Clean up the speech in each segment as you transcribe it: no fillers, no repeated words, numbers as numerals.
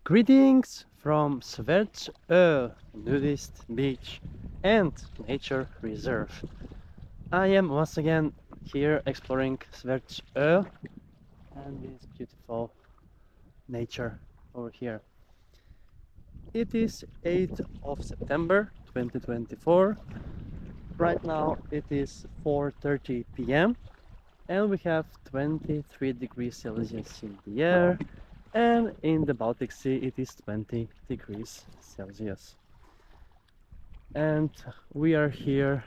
Greetings from Svärdsö Nudist Beach and Nature Reserve. I am once again here exploring Svärdsö and this beautiful nature over here. It is 8th of September 2024. Right now it is 4:30 p.m. and we have 23 degrees Celsius in the air, and in the Baltic Sea it is 20 degrees Celsius. And we are here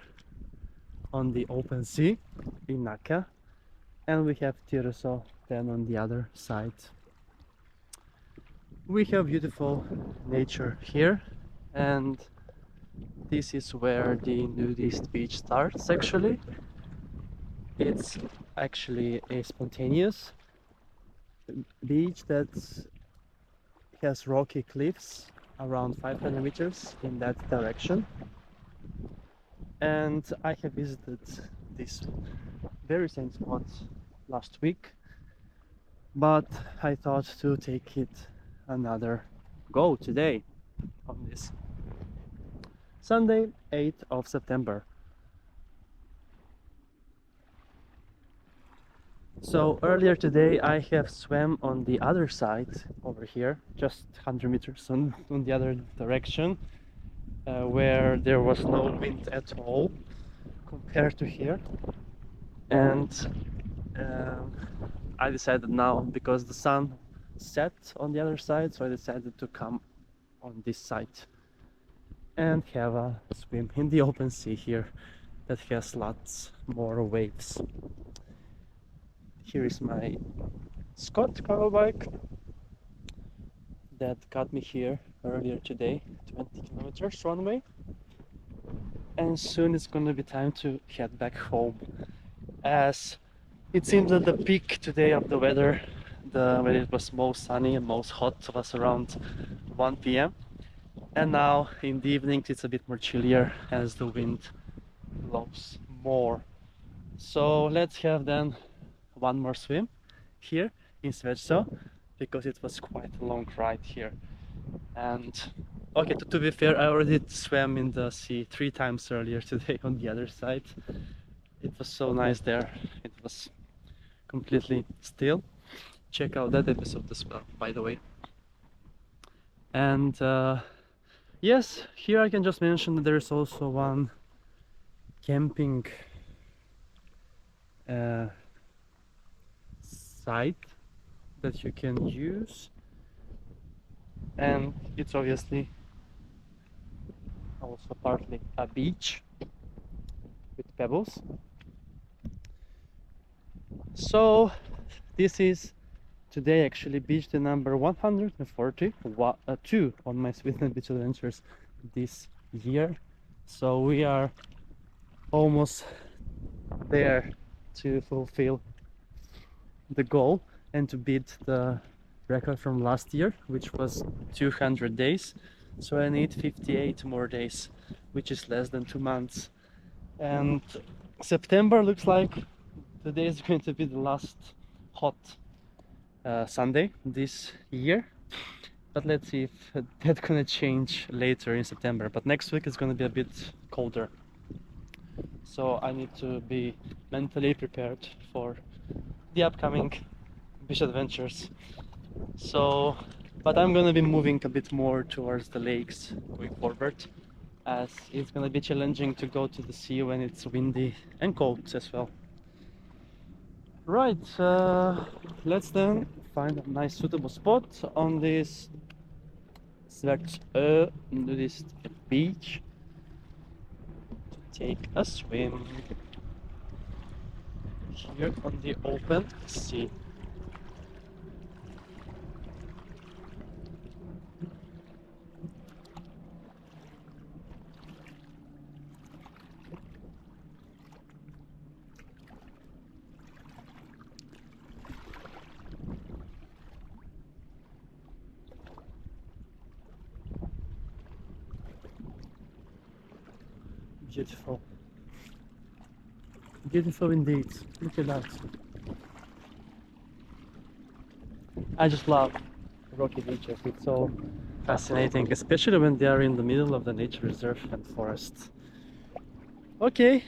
on the open sea in Nacka, and we have Tyresö then on the other side. We have beautiful nature here, and this is where the nudist beach starts. It's actually a spontaneous beach that has rocky cliffs around 500 meters in that direction, and I have visited this very same spot last week, but I thought to take it another go today on this Sunday, 8th of September. So earlier today I have swam on the other side over here, just 100 meters on the other direction, where there was no wind at all compared to here. And I decided now, because the sun set on the other side, so I decided to come on this side and have a swim in the open sea here that has lots more waves. Here is my Scott cargo bike that got me here earlier today, 20 kilometers one way, and soon it's gonna be time to head back home, as it seems that the peak today of the weather, when it was most sunny and most hot, was around 1 p.m. and now in the evenings it's a bit more chillier as the wind blows more. So let's have then one more swim here in Svärdsö, because it was quite a long ride here. And okay, to be fair, I already swam in the sea 3 times earlier today on the other side. It was so nice there. It was completely still. Check out that episode as well, by the way. And yes, here I can just mention that there is also one camping site that you can use, and it's obviously also partly a beach with pebbles. So this is today actually beach the number 142 on my Sweden beach adventures this year. So we are almost there to fulfill the goal and to beat the record from last year, which was 200 days. So I need 58 more days, which is less than 2 months. And September looks like today is going to be the last hot Sunday this year, but let's see if that's gonna change later in September. But next week is gonna be a bit colder, so I need to be mentally prepared for the upcoming beach adventures. So, but I'm gonna be moving a bit more towards the lakes going forward, as it's gonna be challenging to go to the sea when it's windy and cold as well. Right, let's then find a nice suitable spot on this Svärdsö Nudist beach to take a swim here on the open sea. Beautiful. Beautiful indeed. Look at that. I just love rocky beaches. It's so fascinating, especially when they are in the middle of the nature reserve and forest. Okay,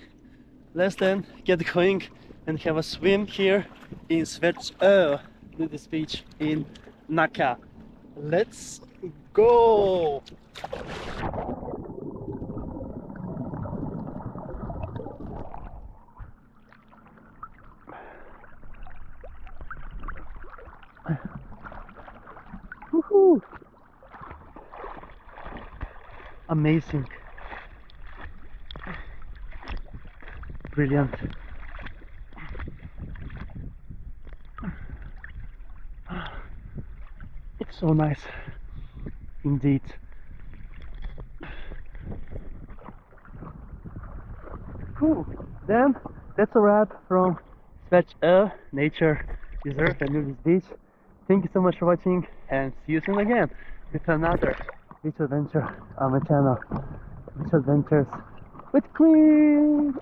let's then get going and have a swim here in Svärdsö Nudist beach in Nacka. Let's go! Woohoo! Amazing. Brilliant. It's so nice indeed. Cool. Then that's a wrap from Svärdsö Nature Reserve and Nudist Beach. Thank you so much for watching and see you soon again with another beach adventure on my channel. Beach Adventures with Queen!